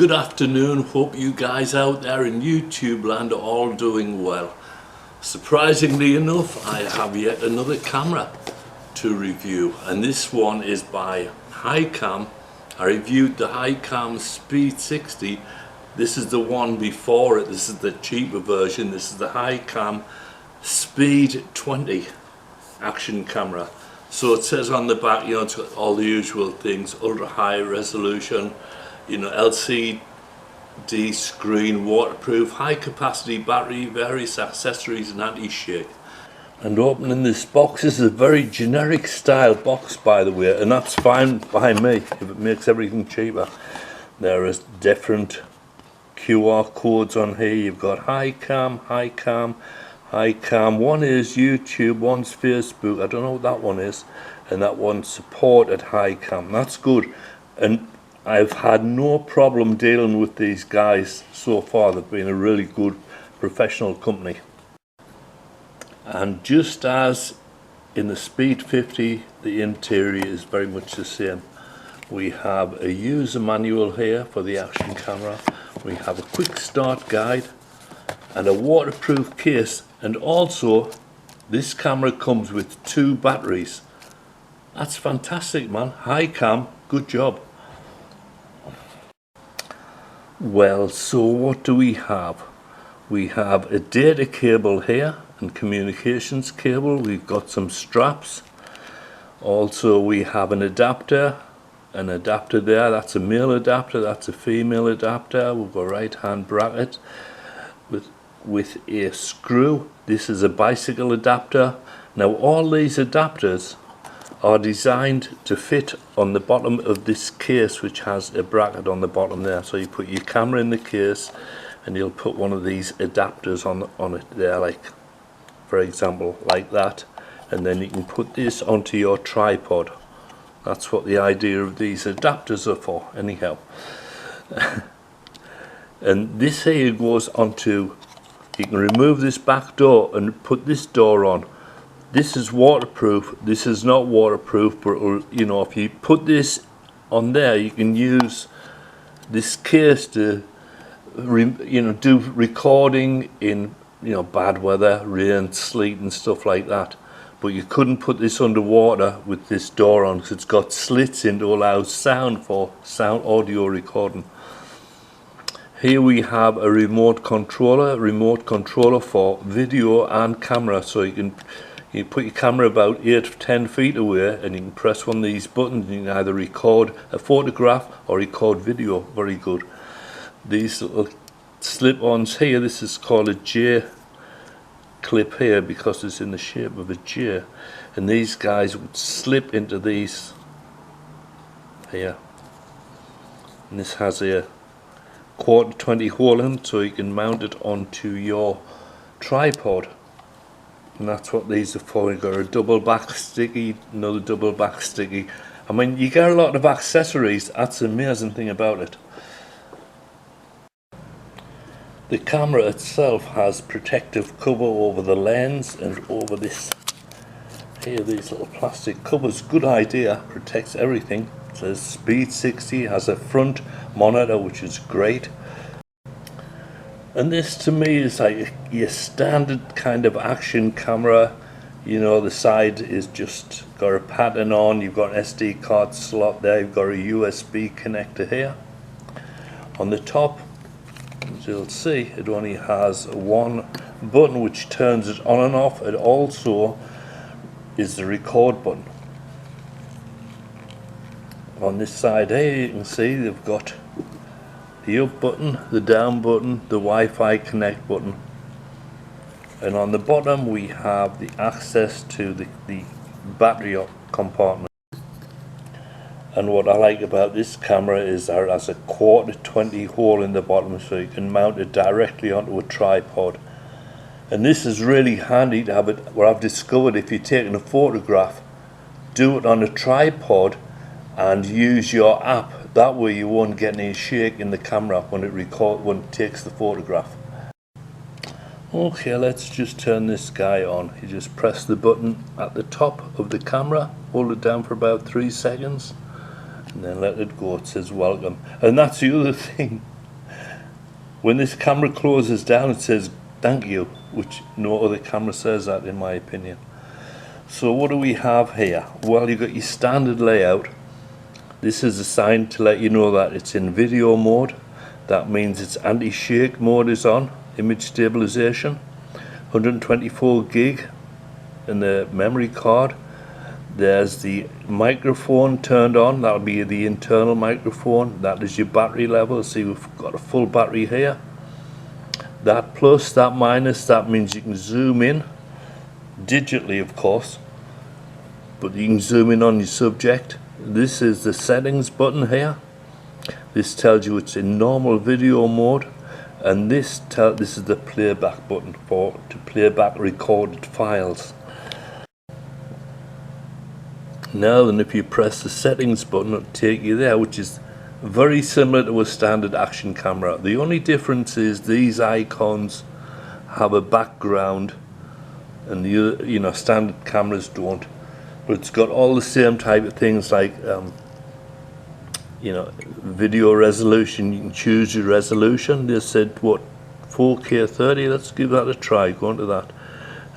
Good afternoon, hope you guys out there in YouTube land are all doing well. Surprisingly enough, I have yet another camera to review, and this one is by Hiicam. I reviewed the Hiicam Speed 60. This is the one before it. This is the cheaper version. This is the Hiicam Speed 20 action camera. So it says on the back, you know, it's got all the usual things: ultra high resolution, you know, LCD screen, waterproof, high capacity battery, various accessories and anti-shake. And opening this box, this is a very generic style box, by the way, and that's fine by me if it makes everything cheaper. There is different QR codes on here. You've got Hiicam, one is YouTube, one's Facebook. I don't know what that one is, and that one's support at Hiicam. That's good, and I've had no problem dealing with these guys so far. They've been a really good professional company. And just as in the Speed 50, the interior is very much the same. We have a user manual here for the action camera. We have a quick start guide and a waterproof case, and also this camera comes with 2 batteries. That's fantastic, man. Hiicam, good job. Well, so what do we have? We have a data cable here and communications cable. We've got some straps. Also we have an adapter there. That's a male adapter, that's a female adapter. We've got a right hand bracket with a screw. This is a bicycle adapter. Now all these adapters are designed to fit on the bottom of this case, which has a bracket on the bottom there. So you put your camera in the case and you'll put one of these adapters on it there, like for example like that, and then you can put this onto your tripod. That's what the idea of these adapters are for anyhow. And this here goes onto, you can remove this back door and put this door on. This is waterproof. This is not waterproof, but you know, if you put this on there, you can use this case to do recording in, you know, bad weather, rain, sleet and stuff like that. But you couldn't put this underwater with this door on, because it's got slits in to allow sound for audio recording. Here we have a remote controller for video and camera. So you put your camera about 8 to 10 feet away and you can press one of these buttons and you can either record a photograph or record video. Very good. These little slip-ons here, this is called a J clip here because it's in the shape of a J, and these guys would slip into these here, and this has a 1/4 hole in it, so you can mount it onto your tripod. And that's what these are for. You've got a double back sticky, another double back sticky. I mean, you get a lot of accessories. That's the amazing thing about it. The camera itself has protective cover over the lens and over this here, these little plastic covers. Good idea, protects everything. It says Speed 60, has a front monitor, which is great. And this to me is like your standard kind of action camera. You know, the side is just got a pattern on, you've got an SD card slot there, you've got a USB connector here. On the top, as you'll see, it only has one button which turns it on and off. It also is the record button. On this side here you can see they've got the up button, the down button, the Wi-Fi connect button, and on the bottom we have the access to the battery compartment. And what I like about this camera is that it has a 1/4 hole in the bottom, so you can mount it directly onto a tripod. And this is really handy to have it, what I've discovered, if you're taking a photograph, do it on a tripod and use your app. That way you won't get any shake in the camera when it takes the photograph. Okay, let's just turn this guy on. You just press the button at the top of the camera, hold it down for about 3 seconds, and then let it go. It says welcome. And that's the other thing, when this camera closes down it says thank you, which no other camera says that in my opinion. So what do we have here? Well, you've got your standard layout. This is a sign to let you know that it's in video mode. That means its anti-shake mode is on, image stabilization, 124 gig in the memory card. There's the microphone turned on, that'll be the internal microphone. That is your battery level, so you've got a full battery here. That plus, that minus, that means you can zoom in, digitally of course, but you can zoom in on your subject. This is the settings button here. This tells you it's in normal video mode, and this is the playback button to play back recorded files. Now then, if you press the settings button, it'll take you there, which is very similar to a standard action camera. The only difference is these icons have a background and the standard cameras don't. But it's got all the same type of things like video resolution. You can choose your resolution. They said what, 4K 30. Let's give that a try. Go into that,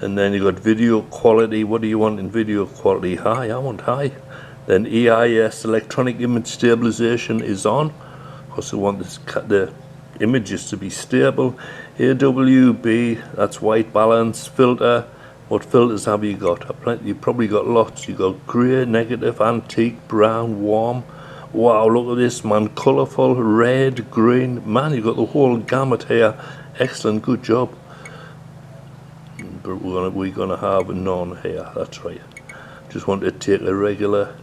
and then you got video quality. What do you want in video quality? High. I want high. Then EIS, electronic image stabilization, is on because we want the images to be stable. AWB, that's white balance. Filter. What filters have you got? You've probably got lots. You've got grey, negative, antique, brown, warm. Wow, look at this, man. Colourful, red, green. Man, you've got the whole gamut here. Excellent, good job. But we're gonna have none here. That's right. Just want to take a regular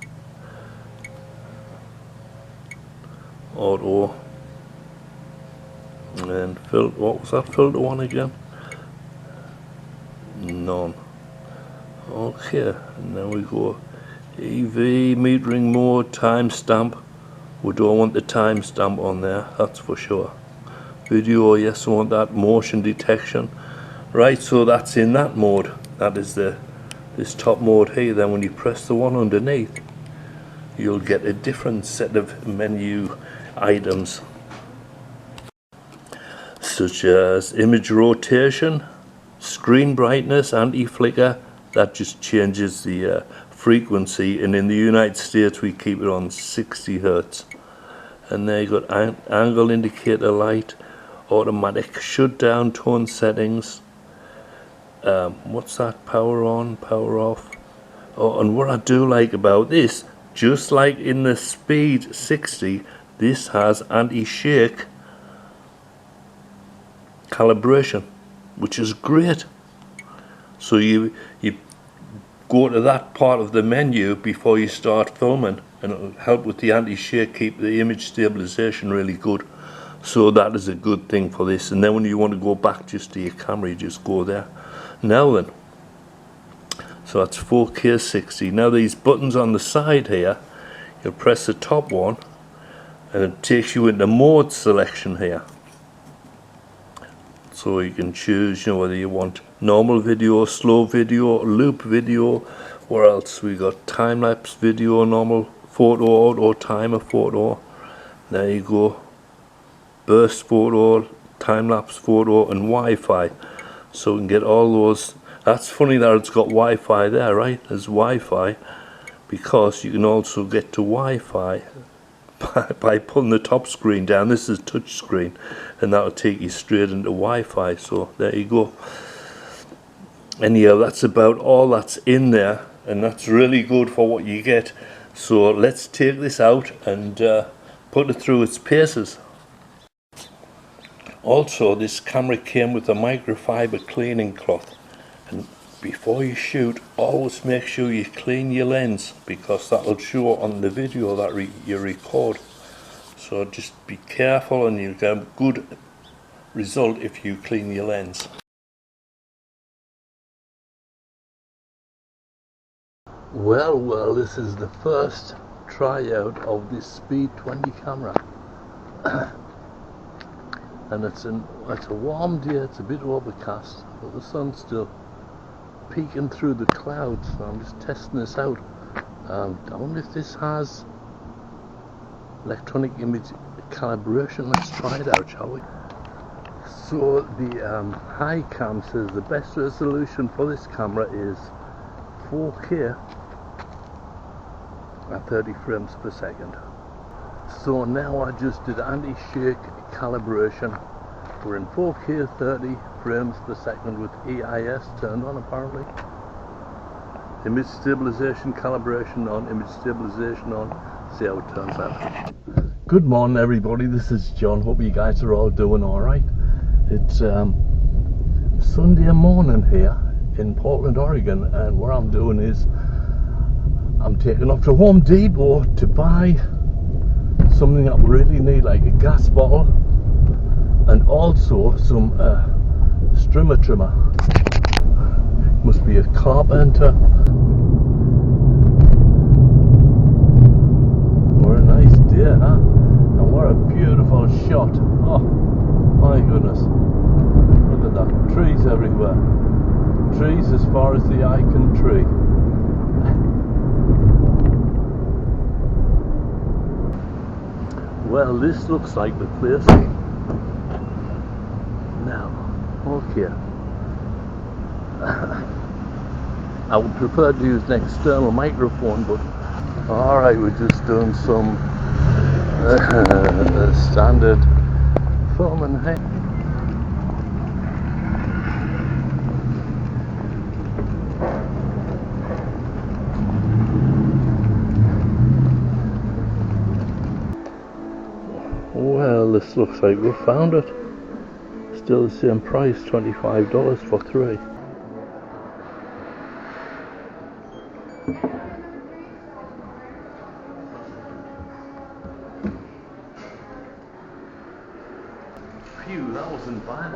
auto and filter. What was that filter one again? None. Okay, and then we go EV, metering mode, timestamp. We don't want the timestamp on there, that's for sure. Video, yes, I want that. Motion detection. Right, so that's in that mode. That is this top mode here. Then when you press the one underneath, you'll get a different set of menu items, such as image rotation, screen brightness, anti-flicker. That just changes the frequency, and in the United States we keep it on 60 Hertz. And there you got angle indicator light, automatic shutdown, tone settings. What's that? Power on, power off. Oh, and what I do like about this, just like in the Speed 60, this has anti-shake calibration, which is great. So you go to that part of the menu before you start filming, and it'll help with the anti-shake, keep the image stabilization really good. So that is a good thing for this. And then when you want to go back just to your camera, you just go there. Now then, so that's 4K 60. Now these buttons on the side here, you'll press the top one and it takes you into mode selection here. So you can choose, whether you want normal video, slow video, loop video. What else? We got time-lapse video, normal photo, auto timer photo. There you go. Burst photo, time-lapse photo, and Wi-Fi. So we can get all those. That's funny that it's got Wi-Fi there, right? There's Wi-Fi, because you can also get to Wi-Fi by pulling the top screen down. This is touch screen, and that'll take you straight into Wi-Fi. So there you go. Anyhow, that's about all that's in there, and that's really good for what you get. So let's take this out and put it through its paces. Also, this camera came with a microfiber cleaning cloth, and before you shoot, always make sure you clean your lens, because that will show on the video that you record. So just be careful, and you'll get a good result if you clean your lens. Well, this is the first tryout of this Speed 20 camera. And it's a warm day, it's a bit overcast, but the sun's still peeking through the clouds, so I'm just testing this out. I wonder if this has electronic image calibration. Let's try it out, shall we? So the Hiicam says the best resolution for this camera is 4K at 30 frames per second. So now I just did anti-shake calibration. We're in 4K 30 frames per second with EIS turned on apparently. Image stabilization calibration on, image stabilization on. See how it turns out. Good morning everybody, this is John. Hope you guys are all doing alright. It's Sunday morning here in Portland, Oregon, and what I'm doing is I'm taking off to Home Depot to buy something that we really need, like a gas bottle and also some strimmer trimmer. Must be a carpenter. What a nice day, huh? And what a beautiful shot. Oh my goodness, look at that, trees everywhere, trees as far as the eye can tree. Well, this looks like the place. Now, okay. I would prefer to use an external microphone, but alright, we're just doing some standard filming here. Well, this looks like we found it. Still the same price, $25 for 3. Phew, that wasn't bad.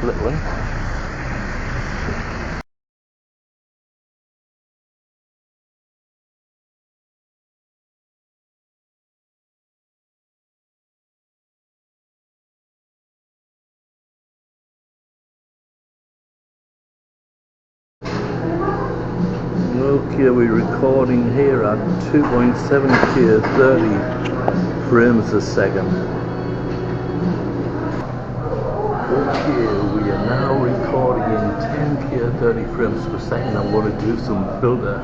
Little one. Okay, we're recording here at 2.7K 30 frames a second. Okay, we are now recording in 10K 30 frames per second. I'm going to do some filter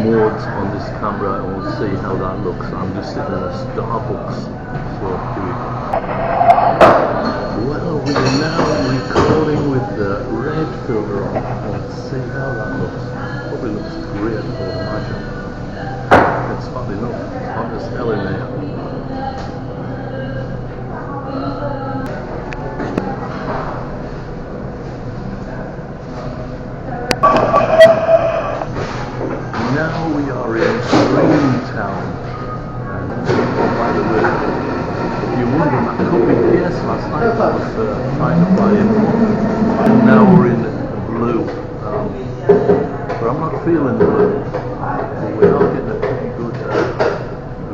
modes on this camera and we'll see how that looks. I'm just sitting in a Starbucks, so here we go. Well, we are now recording with the red filter on. Let's see how that looks. Probably looks great, I would imagine. It's hot enough. It's hot as hell in there. Now we are in Greentown. And by the way, if you're wondering, I copied PS last night. I was trying to buy it. And now we're in blue. But I'm not feeling the blue. We are getting a pretty good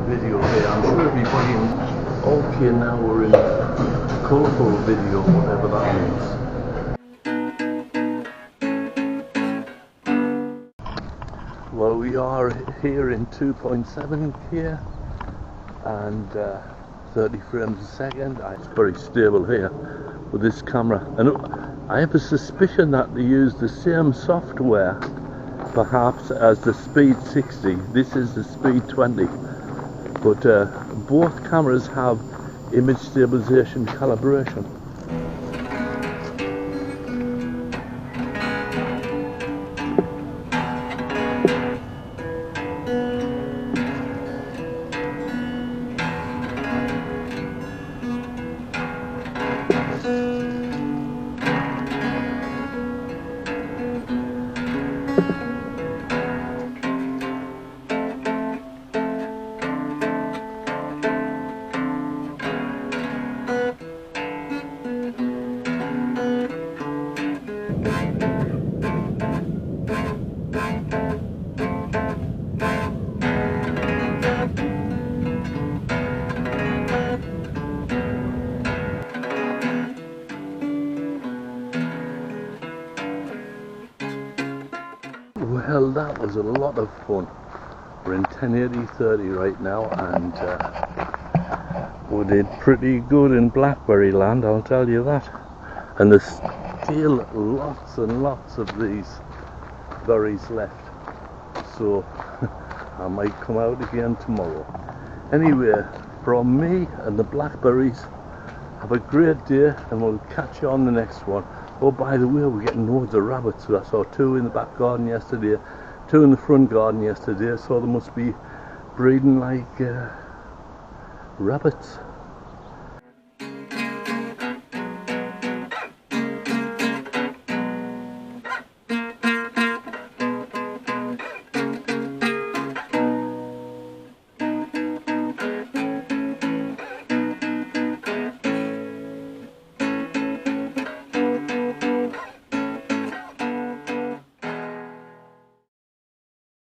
video here. I'm sure everybody in... Okay, now we're in colourful video, whatever that means. Well, we are here in 2.7K and 30 frames a second. It's very stable here with this camera, and I have a suspicion that they use the same software perhaps as the Speed 60. This is the Speed 20, but both cameras have image stabilization calibration. hell, that was a lot of fun. We're in 1080/30 right now, and we did pretty good in Blackberry land, I'll tell you that. And there's still lots and lots of these berries left, so I might come out again tomorrow. Anyway, from me and the blackberries, have a great day, and we'll catch you on the next one. Oh, by the way, we're getting loads of rabbits. I saw 2 in the back garden yesterday, 2 in the front garden yesterday, so they must be breeding like rabbits.